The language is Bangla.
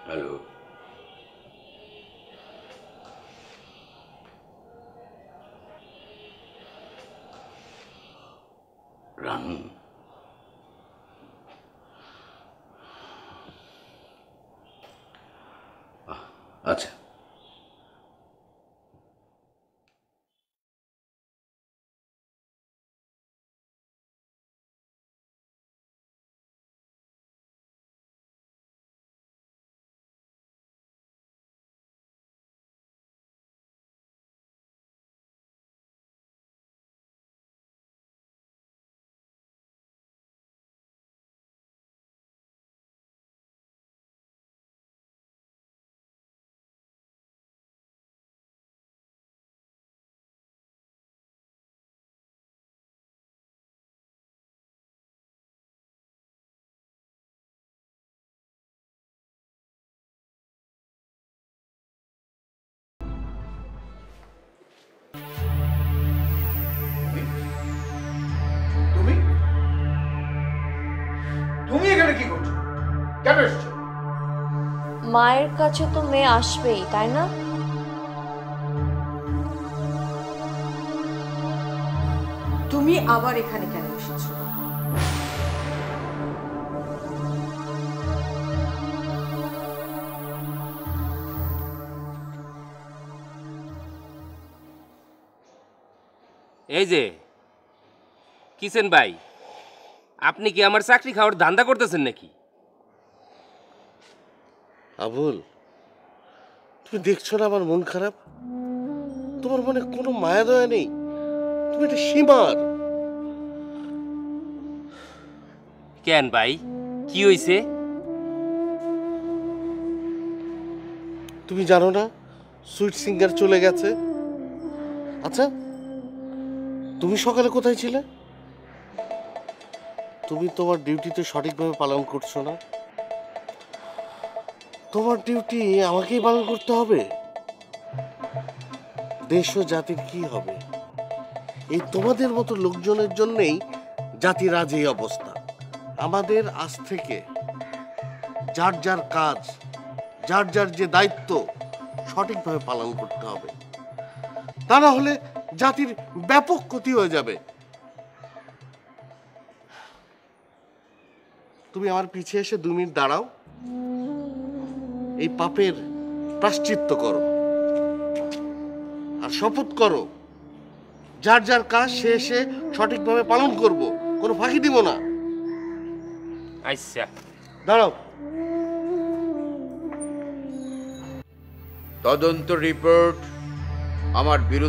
হ্যালো, রানু? আচ্ছা, তুমি তুমি এখানে কি করছো? কেন এসছো? মায়ের কাছে তো মেয়ে আসবেই, তাই না? তুমি আবার এখানে কেন এসেছো? এই যে কিসেন ভাই, আপনি কি আমার চাকরি খাওয়ার ধান্দা করতেছেন নাকি? আবুল, তুমি দেখছো না আমার মন খারাপ? তোমার মনে কোনো মায়া দয়া নেই? তুমি এটা সীমার। কেন ভাই, কি হইছে? তুমি জানো না সুইট সিঙ্গার চলে গেছে? আচ্ছা, তুমি সকালে কোথায় ছিলে? তুমি তোমার ডিউটিতে সঠিকভাবে পালন করছো না। তোমার ডিউটি আমাকেই পালন করতে হবে। দেশ ও জাতির কি হবে? এই তোমাদের মতো লোকজনের জন্যই জাতির আজ এই অবস্থা। আমাদের আজ থেকে যার যার কাজ, যার যার যে দায়িত্ব সঠিকভাবে পালন করতে হবে, তা না হলে জাতির ব্যাপক ক্ষতি হয়ে যাবে। তুমি আমার পিছিয়ে এসে 2 মিনিট দাঁড়াও, এই পাপের প্রায়শ্চিত্ত করো আর শপথ করো যার যার কাজ সে এসে সঠিকভাবে পালন করব, কোনো ফাঁকি দিব না। আচ্ছা, দাঁড়াও। তদন্ত রিপোর্ট আমার বিরুদ্ধে